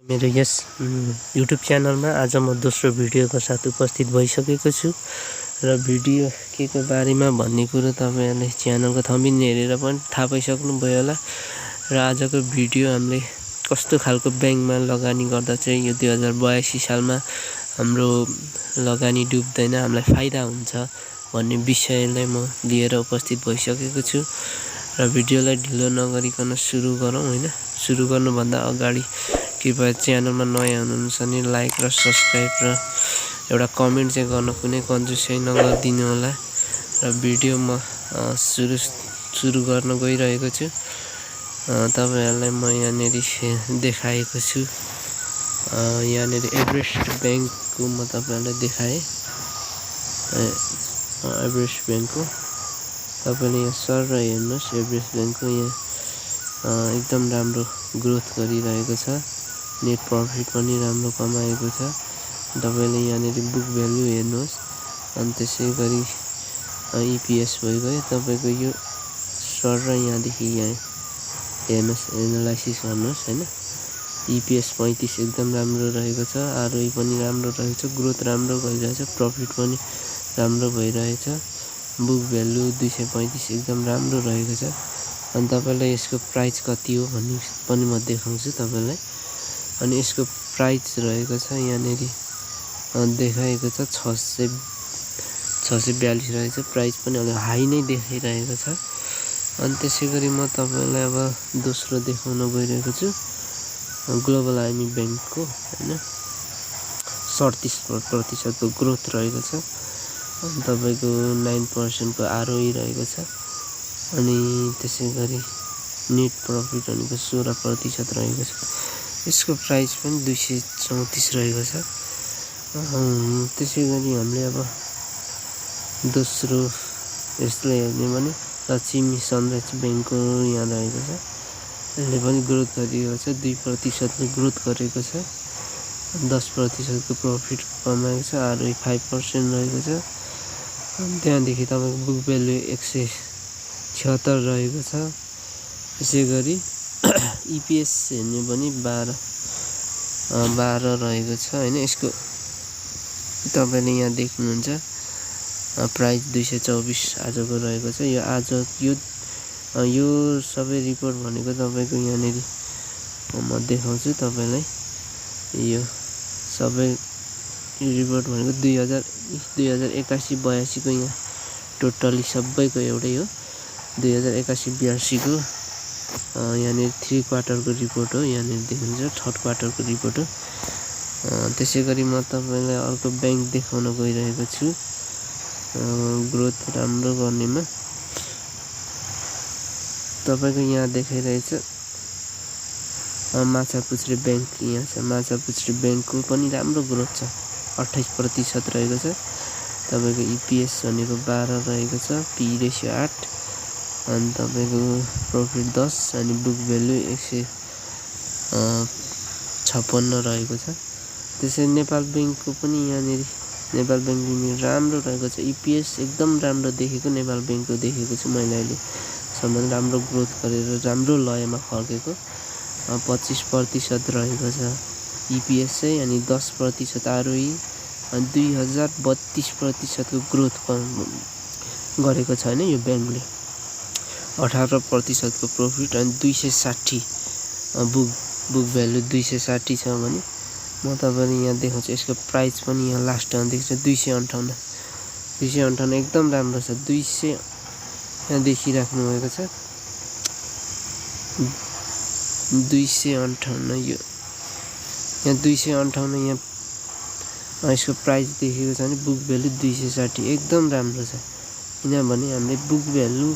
मेरो यस युट्युब च्यानलमा आज म दोस्रो भिडियोको साथ उपस्थित भइसकेको छु र भिडियो के को बारेमा भन्ने कुरो तपाईहरुले च्यानलको थम्बनेल हेरेर पनि थाहा पाइसक्नुभयो होला र आजको भिडियो हामीले कस्तो खालको बैंकमा लगानी गर्दा चाहिँ यो 2082 सालमा हाम्रो लगानी डुब्दैन हामीलाई फाइदा हुन्छ भन्ने विषयलाई म लिएर उपस्थित भइसकेको छु र भिडियोलाई ढिलो नगरिकन सुरु गरौँ हैन। सुरु गर्नुभन्दा अगाडि कृपया च्यानलमा नयाँ हुनुहुन्छ भने लाइक र सब्स्क्राइब र एउटा कमेन्ट चाहिँ गर्न कुनै कन्जुसै नगरिदिनु होला र भिडियो म सुरु गर्न गइरहेको छु। तपाईहरुलाई म यहाँनेरि देखाएको छु। यहाँनेरि एभरेस्ट बैंकको म तपाईहरुलाई देखाएँ। एभरेस्ट बैंकको तपाईले यहाँ सर हेर्नुस् एभरेस्ट बैंकको यहाँ एकदम राम्रो ग्रोथ गरिरहेको छ। नेट प्रॉफिट पनि राम्रो कमाएको छ। तपाईले यहाँनेरि बुक भ्यालु हेर्नुस् अनि त्यसैगरी ईपीएस भइगयो तपाईको यो सर र यहाँदेखि यहाँ हेर्नुस् एनालाइसिस गर्नुस् हैन। ईपीएस 35 एकदम राम्रो रहेको छ। आरओई पनि राम्रो रहेछ। ग्रोथ राम्रो भइरहेछ। प्रॉफिट पनि राम्रो भइरहेछ। बुक भ्यालु 235 एकदम राम्रो रहेको छ। अनि तपाईलाई यसको प्राइस कति हो भन्ने पनि म देखाउँछु तपाईलाई। अनि यसको प्राइस रहेको छ यहाँनेरि देखाएको छ 642 रहेछ। प्राइस पनि अलि हाई नै देखाइरहेको छ। अनि त्यसैगरी म तपाईलाई अब दोस्रो देखाउन गइरहेको छु ग्लोबल आइएमई बैंकको हैन 37% को ग्रोथ रहेको छ। अनि तपाईको 9% को आरओई रहेको छ। अनि त्यसैगरी नेट प्रॉफिट भनेको 16% रहेको छ। यसको प्राइस पनि 234 रहेको छ। त्यसैगरी हामीले अब दोस्रो यसलाई हेर्ने भने लक्ष्मी सनराइज बैंकको यहाँ रहेको छ। यसले पनि ग्रोथ गरिरहेको छ। 2% ले ग्रोथ गरेको छ। 10% को प्रॉफिट कमाएको छ। आरओई 5% रहेको छ। अनि त्यहाँदेखि तपाईको बुक भ्यालु 176 रहेको छ। त्यसैगरी ईपीएस हेर्ने पनि 12 रहेको छ हैन। यसको तपाईले यहाँ देख्नुहुन्छ प्राइस 224 आजको रहेको छ। यो आज यो सबै रिपोर्ट भनेको तपाईको यहाँनेरि म देखाउँछु तपाईलाई। यो सबै रिपोर्ट भनेको 2081-82 को यहाँ टोटली सबैको एउटै हो। 2081-82 को यहाँनेरि 3 क्वार्टरको रिपोर्ट हो। यहाँनेरि देख्नुहुन्छ 3rd क्वार्टरको रिपोर्ट हो। त्यसैगरी म तपाईलाई अर्को बैंक देखाउन गइरहेको छु ग्रोथ राम्रो गर्नेमा। तपाईको यहाँ देखाइरहेछ माछापुच्छ्रे बैंक यहाँ छ। माछापुच्छ्रे बैंकको पनि राम्रो ग्रोथ छ। 28% रहेको छ। तपाईको ईपीएस भनेको 12 रहेको छ। पी रेशियो 8 अनि तपाईको प्रॉफिट 10 अनि बुक भ्यालु 156 रहेको छ। त्यसै नेपाल बैंकको पनि यहाँनेरि नेपाल बैंक पनि राम्रो रहेको छ। ईपीएस एकदम राम्रो देखेको नेपाल बैंकको देखेको छु मैले अहिले सम्म राम्रो ग्रोथ गरेर राम्रो लयमा फर्केको 25% रहेको छ ईपीएस चाहिँ। अनि 10% आरओई अनि 2032% को ग्रोथ गरेको छ हैन यो बैंकले। 18% को प्रॉफिट अनि 260 बुक भ्यालु 260 छ भने म तपाईलाई यहाँ देखाउँछु। यसको प्राइस पनि यहाँ लास्टमा देख्छ 258 एकदम राम्रो छ। 200 यहाँ देखिराख्नु भएको छ 258 यो यहाँ 258 यहाँ यसको प्राइस देखेको छ भने बुक भ्यालु 260 एकदम राम्रो छ। किनभने हामीले बुक भ्यालु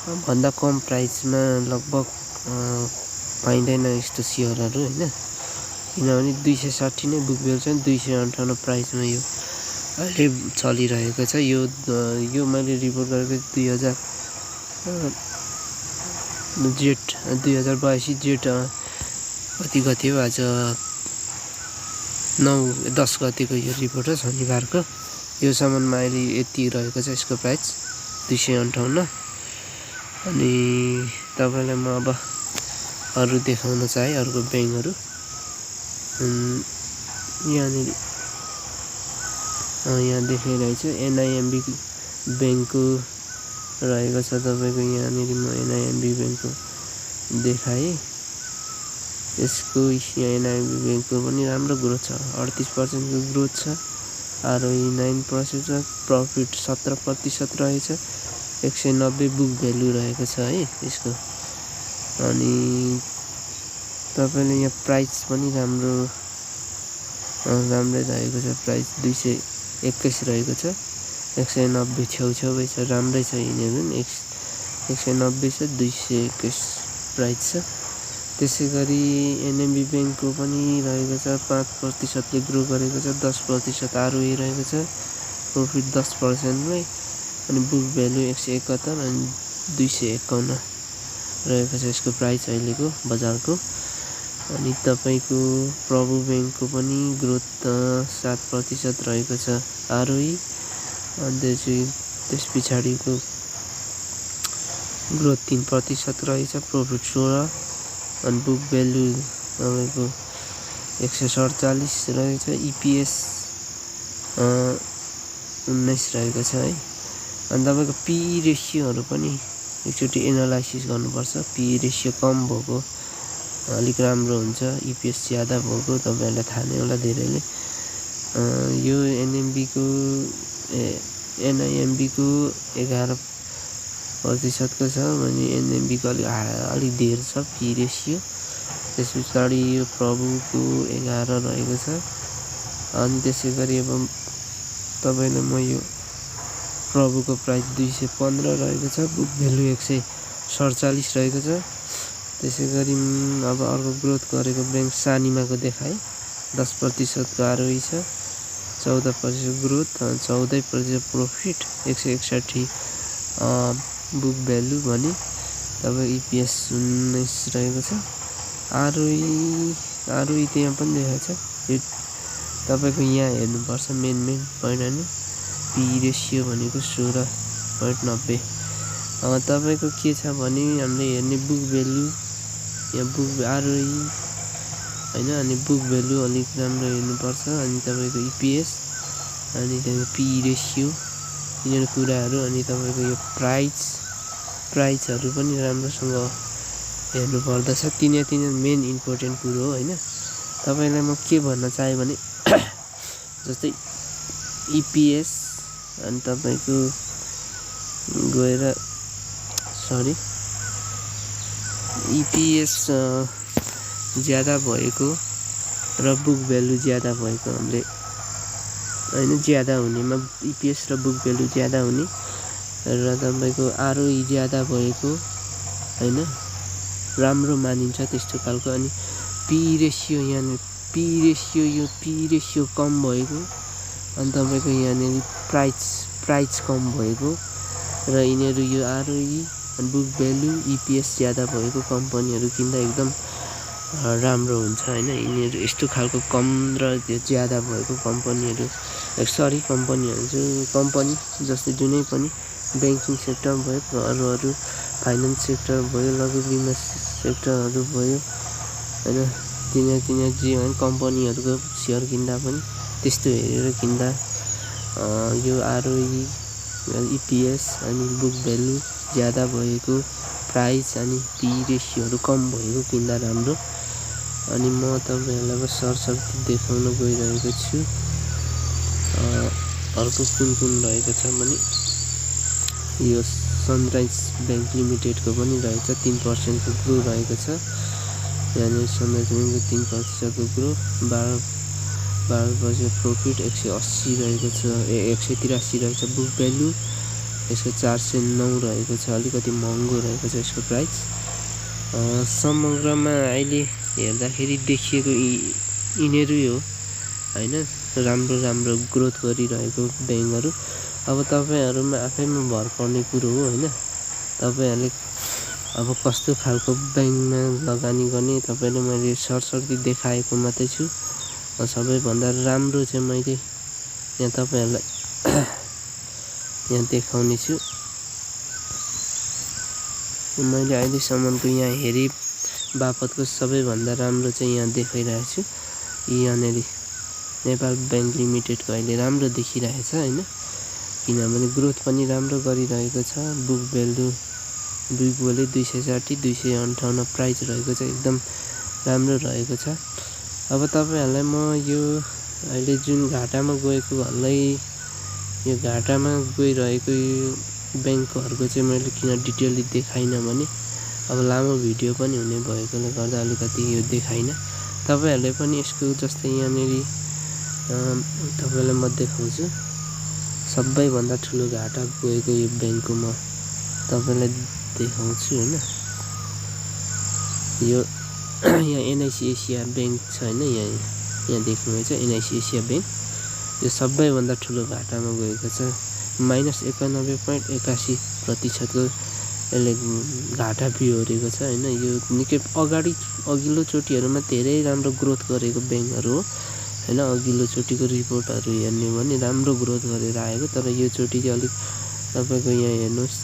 भन्दा कम प्राइसमा लगभग पाइँदैन यस्तो शेयरहरु हैन। किनभने 260 नै बुक भ्यालु छ। 258 प्राइसमा यो अहिले चलिरहेको छ। यो मैले रिपोर्ट गरेको 2082 जेठ कति हो आज 9-10 गतेको यो रिपोर्ट हो शनिबारको। यो सम्ममा अहिले यति रहेको छ यसको प्राइस 258। अनि तपाईलाई म अब अरु देखाउन चाहे अर्को बैंकहरु यहाँनिर यहाँ देखाइरहेछ NIMB ब्याङ्कको रहेको छ तपाईको यहाँनिर म NIMB ब्याङ्कको देखाएँ यसको यहाँ NIMB ब्याङ्कको पनि राम्रो ग्रोथ छ 38% को ग्रोथ छ ROE 9% छ प्रफिट 17% रहेछ 190 बुक भ्यालु रहेको छ है यसको अनि तपाईले यहाँ प्राइस पनि राम्रै रहेको छ प्राइस 221 रहेको छ 190 छेउछेउै छ राम्रै छ यिनीहरु 190 छ 221 प्राइस छ त्यसैगरी NMB ब्याङ्कको पनि रहेको छ 5% ले ग्रो गरेको छ 10% ROE रहेको छ प्रफिट 10% मै अनि बुक भ्यालु 171 अनि 251 रहेको छ यसको प्राइस अहिलेको बजारको अनि तपाईको प्रभु ब्याङ्कको पनि ग्रोथ 7% रहेको छ ROE अनि त्यस पछाडीको ग्रोथ 3% रहेछ प्रफिट 16 अनि बुक भ्यालु तपाईको 147 रहेछ EPS 19 रहेको छ है अनि तपाईको PE रेशियोहरु पनि एकचोटी एनालाइसिस गर्नुपर्छ PE रेशियो कम भएको अलिक राम्रो हुन्छ EPS ज्यादा भएको तपाईहरुलाई थाहा नै होला धेरैले यो NIMB को 11% को छ भने NMB को अलि धेर छ PE रेशियो त्यसपछि यो प्रभुको 11 रहेको छ अनि त्यसैगरी अब तपाईले म यो प्रभुको प्राइस 215 रहेको छ बुक भ्यालु 147 रहेको छ त्यसैगरी अब अर्को ग्रोथ गरेको ब्याङ्क सानिमाको देखाए 10% को ROE छ 14% ग्रोथ 14% प्रफिट 161 बुक भ्यालु भने तपाईको EPS 19 रहेको छ ROE त्यहाँ पनि देखाएको छ तपाईको यहाँ हेर्नुपर्छ मेन point हैन PE रेशियो भनेको 16.90 अब तपाईको के छ भने हामीले हेर्ने बुक भ्यालु यहाँ बुक ROE हैन अनि बुक भ्यालु अलिक राम्रो हेर्नुपर्छ अनि तपाईको EPS अनि त्यहाँ PE रेशियो यिनीहरु कुराहरु अनि तपाईको यो प्राइसहरु पनि राम्रोसँग हेर्नु पर्दछ तिनीहरु मेन इम्पोर्टेन्ट कुरो हो हैन तपाईलाई म के भन्न चाहे भने जस्तै EPS अनि तपाईको गएर EPS ज्यादा भएको र बुक भ्यालु ज्यादा भएको हामीले हैन ज्यादा हुनेमा EPS र बुक भ्यालु ज्यादा हुने र तपाईको ROE ज्यादा भएको हैन राम्रो मानिन्छ त्यस्तो खालको अनि PE रेशियो यहाँ PE रेशियो कम भएको अनि तपाईको यहाँ प्राइस कम भएको र यिनीहरु यो ROE अनि बुक भ्यालु EPS ज्यादा भएको कम्पनीहरु किन्दा एकदम राम्रो हुन्छ हैन यिनीहरु यस्तो खालको कम र ज्यादा भएको कम्पनीहरु कम्पनी जस्तै जुनै पनि बैंकिङ सेक्टर भयो अरु फाइनान्स सेक्टर भयो लघु बीमा सेक्टरहरु भयो हैन तिनीहरु जीवन कम्पनीहरुको शेयर किन्दा पनि त्यस्तो हेरेर किन्दा यो ROE EPS अनि बुक भ्यालु ज्यादा भएको प्राइस अनि PE रेशियोहरु कम भएको किन्दा राम्रो अनि म तपाईहरुलाई सरसर्ती देखाउन गइरहेको छु अर्को कुन रहेको छ भने यो सनराइज बैंक लिमिटेडको पनि रहेछ 3% को ग्रो रहेको छ यहाँ सनराइज बैंकको 3% को ग्रो 12% प्रफिट 180 रहेको छ 183 रहेछ बुक भ्यालु यसको 409 रहेको छ अलिकति महँगो रहेको छ यसको प्राइस समग्रमा अहिले हेर्दाखेरि देखिएको यिनीहरु हो हैन राम्रो ग्रोथ गरिरहेको बैंकहरु अब तपाईहरुमा आफैमा भर पर्ने कुरो हो हैन तपाईहरुले अब कस्तो खालको बैंकमा लगानी गर्ने तपाईले मैले सरसर्ती देखाएको मात्रै छु सबैभन्दा राम्रो चाहिँ मैले यहाँ तपाईहरुलाई यहाँ देखाउने छु मैले अहिले सम्मको यहाँ हेरि बापतको सबैभन्दा राम्रो चाहिँ यहाँ देखाइरहेको छु यहाँनिर नेपाल बैंक लिमिटेडको अहिले राम्रो देखिरहेछ हैन, किनभने ग्रोथ पनि राम्रो गरिरहेको छ। बुक भ्यालु 260 258 प्राइस रहेको छ, एकदम राम्रो रहेको छ। अब तपाईहरुलाई म यो अहिले जुन घाटामा गएको हल्लै यो घाटामा गइरहेको यो बैंकहरुको चाहिँ मैले किन डिटेलली देखाइन भने अब लामो भिडियो पनि हुने भएकोले गर्दा अलिकति यो देखाइन। तपाईहरुले पनि यसको जस्तै यहाँनेरि तपाईलाई म देखाउँछु सबैभन्दा ठुलो घाटा गएको यो बैंकको म तपाईलाई देखाउँछु हैन। यो यहाँ एनआईसी एसिया बैंक छ हैन, यहाँ देख्नुहुन्छ एनआईसी एसिया बैंक, यो सबैभन्दा ठुलो घाटामा गएको छ। -91.81% को यसले घाटा बिहोरेको छ हैन। यो निकै अघिल्लो चोटीहरुमा धेरै राम्रो ग्रोथ गरेको बैंकहरु हो हैन। अघिल्लो चोटीको रिपोर्टहरु हेर्ने भने राम्रो ग्रोथ गरेर आएको, तर यो चोटी चाहिँ अलिक तपाईको यहाँ हेर्नुस्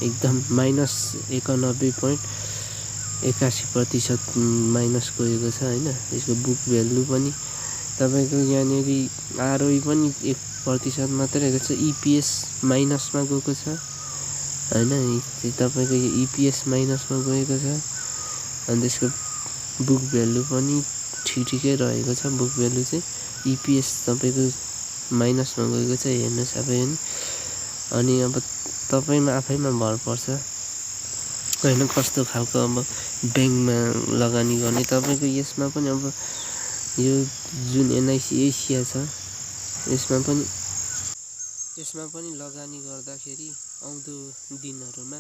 एकदम -91.81% माइनस गएको छ हैन। यसको बुक भ्यालु पनि तपाईको यहाँनेरि आरओई पनि 1% मात्रै रहेको छ। ईपीएस माइनसमा गएको छ हैन, तपाईको यो ईपीएस माइनसमा गएको छ। अनि त्यसको बुक भ्यालु पनि ठिकै रहेको छ। बुक भ्यालु चाहिँ ईपीएस तपाईको माइनसमा गएको छ, हेर्नुस् अब हैन। अनि अब तपाईमा आफैमा भर पर्छ हैन कस्तो खालको अब बैंकमा लगानी गर्ने। तपाईको यसमा पनि अब यो जुन एनआईसी एसिया छ यसमा पनि लगानी गर्दाखेरि आउँदो दिनहरुमा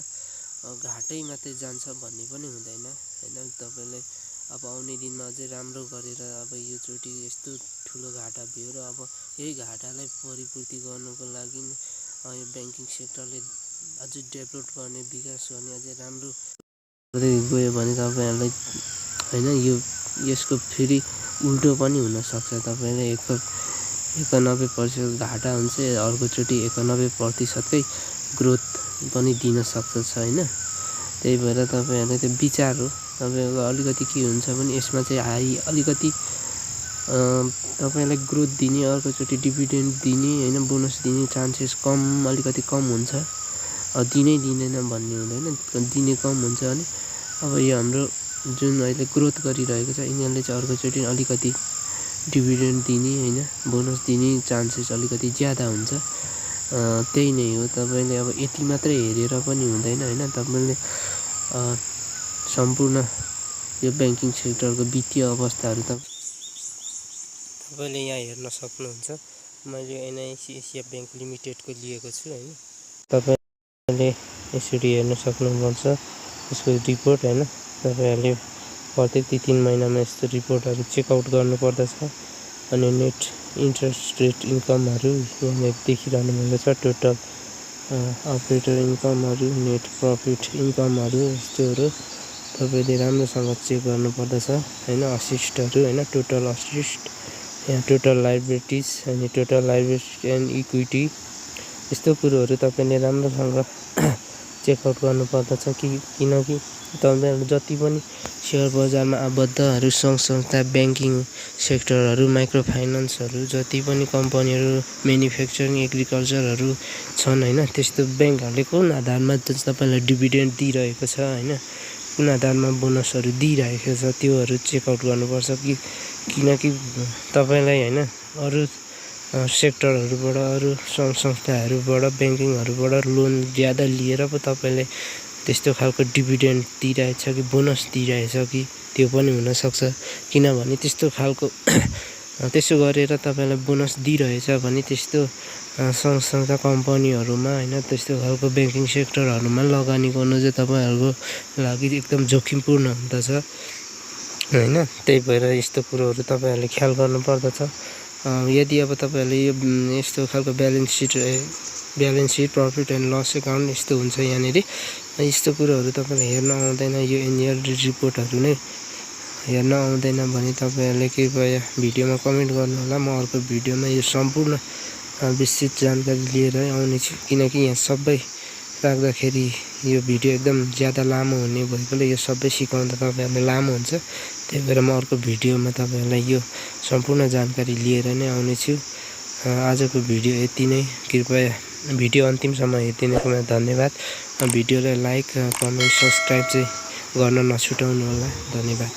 घाटै मात्रै जान्छ भन्ने पनि हुँदैन हैन। तपाईलाई अब आउने दिनमा अझै राम्रो गरेर अब यो चोटी यस्तो ठुलो घाटा बिहोर, अब यही घाटालाई परिपूर्ति गर्नको लागि यो बैंकिङ सेक्टरले अझै डेभलप गर्ने, विकास गर्ने, अझै राम्रो गर्दै गयो भने तपाईहरुलाई हैन यो यसको फेरि उल्टो पनि हुन सक्छ। तपाईले 91% घाटा हुन्छ, अर्को चोटी 91% कै ग्रोथ पनि दिन सक्छ हैन। त्यही भएर तपाईहरुले त्यो विचार हो। तपाईको अलिकति के हुन्छ भने यसमा चाहिँ हाई अलिकति तपाईलाई ग्रोथ दिने, अर्को चोटी डिभिडेन्ड दिने हैन, बोनस दिने चान्सेस अलिकति कम हुन्छ। दिनै दिँदैन भन्ने हुँदैन, दिने कम हुन्छ। अनि अब यो हाम्रो जुन अहिले ग्रोथ गरिरहेको छ यिनीहरुले चाहिँ अर्को चोटी अलिकति डिभिडेन्ड दिने हैन, बोनस दिने चान्सेस अलिकति ज्यादा हुन्छ। त्यही नै हो। तपाईले अब यति मात्रै हेरेर पनि हुँदैन हैन। तपाईले सम्पूर्ण यो बैंकिङ सेक्टरको वित्तीय अवस्थाहरु तपाईले यहाँ हेर्न सक्नुहुन्छ। मैले एनआईसी एसिया बैंक लिमिटेडको लिएको छु हैन। तपाईले यसरी हेर्न सक्नुहुन्छ यसको रिपोर्ट हैन। तपाईहरुले प्रत्येक 3 महिनामा यस्तो रिपोर्टहरु चेकआउट गर्नुपर्दछ। अनि नेट इन्ट्रेस्ट रेट इन्कमहरु यहाँ देखिरहनु भएको छ। टोटल अपरेटर इन्कमहरु, नेट प्रॉफिट इन्कमहरु यस्तोहरु तपाईले राम्रोसँग चेक गर्नुपर्दछ हैन। असिस्टहरु हैन, टोटल असिस्ट, यहाँ टोटल लायबिलिटीज अनि टोटल लायबिलिटी एन्ड इक्विटी यस्तो कुरोहरु तपाईले राम्रोसँग चेकआउट गर्नुपर्दछ। किनकि तपाईहरु जति पनि शेयर बजारमा आबद्धहरु, संघ संस्था, बैंकिङ सेक्टरहरु, माइक्रो फाइनान्सहरु, जति पनि कम्पनीहरु, म्यानुफ्याक्चरिङ, एग्रिकल्चरहरु छन् हैन, त्यस्तो बैंकहरुले कुन आधारमा तपाईलाई डिभिडेन्ड दिइरहेको छ हैन, कुन आधारमा बोनसहरु दिइरहेको छ त्योहरु चेकआउट गर्नुपर्छ। किनकि तपाईलाई हैन अरु सेक्टरहरुबाट, अरु संघ संस्थाहरुबाट, बैंकिङहरुबाट लोन ज्यादा लिएर पो तपाईले त्यस्तो खालको डिभिडेन्ड दिइरहेछ कि बोनस दिइरहेछ कि त्यो पनि हुन सक्छ। किनभने त्यस्तो खालको त्यसो गरेर तपाईलाई बोनस दिइरहेछ भने त्यस्तो संघ संस्था कम्पनीहरुमा हैन, त्यस्तो खालको बैंकिङ सेक्टरहरुमा लगानी गर्नु चाहिँ तपाईहरुको लागि एकदम जोखिमपूर्ण हुँदछ हैन। त्यही भएर यस्तो कुरोहरु तपाईहरुले ख्याल गर्नु पर्दछ। यदि अब तपाईहरुले यस्तो खालको balance sheet, profit and loss account यस्तो हुन्छ यहाँनेरि, यस्तो कुरोहरु तपाईलाई हेर्न आउँदैन, यो एनुअल रिपोर्टहरु नै हेर्न आउँदैन भने तपाईहरुले कृपया भिडियोमा कमेन्ट गर्नु होला। म अर्को भिडियोमा यो सम्पूर्ण विस्तृत जानकारी लिएर आउने छु। किनकि यहाँ सबै राख्दाखेरि यो भिडियो एकदम ज्यादा लामो हुने भएकोले यो सबै सिकाउँदा तपाईहरुलाई लामो हुन्छ। त्यही भएर म अर्को भिडियोमा तपाईँहरूलाई यो सम्पूर्ण जानकारी लिएर नै आउनेछु। आजको भिडियो यति नै। कृपया भिडियो अन्तिमसम्म हेरिदिनुकोमा धन्यवाद। भिडियोलाई लाइक, कमेन्ट, सब्सक्राइब चाहिँ गर्न नछुटाउनु होला। धन्यवाद।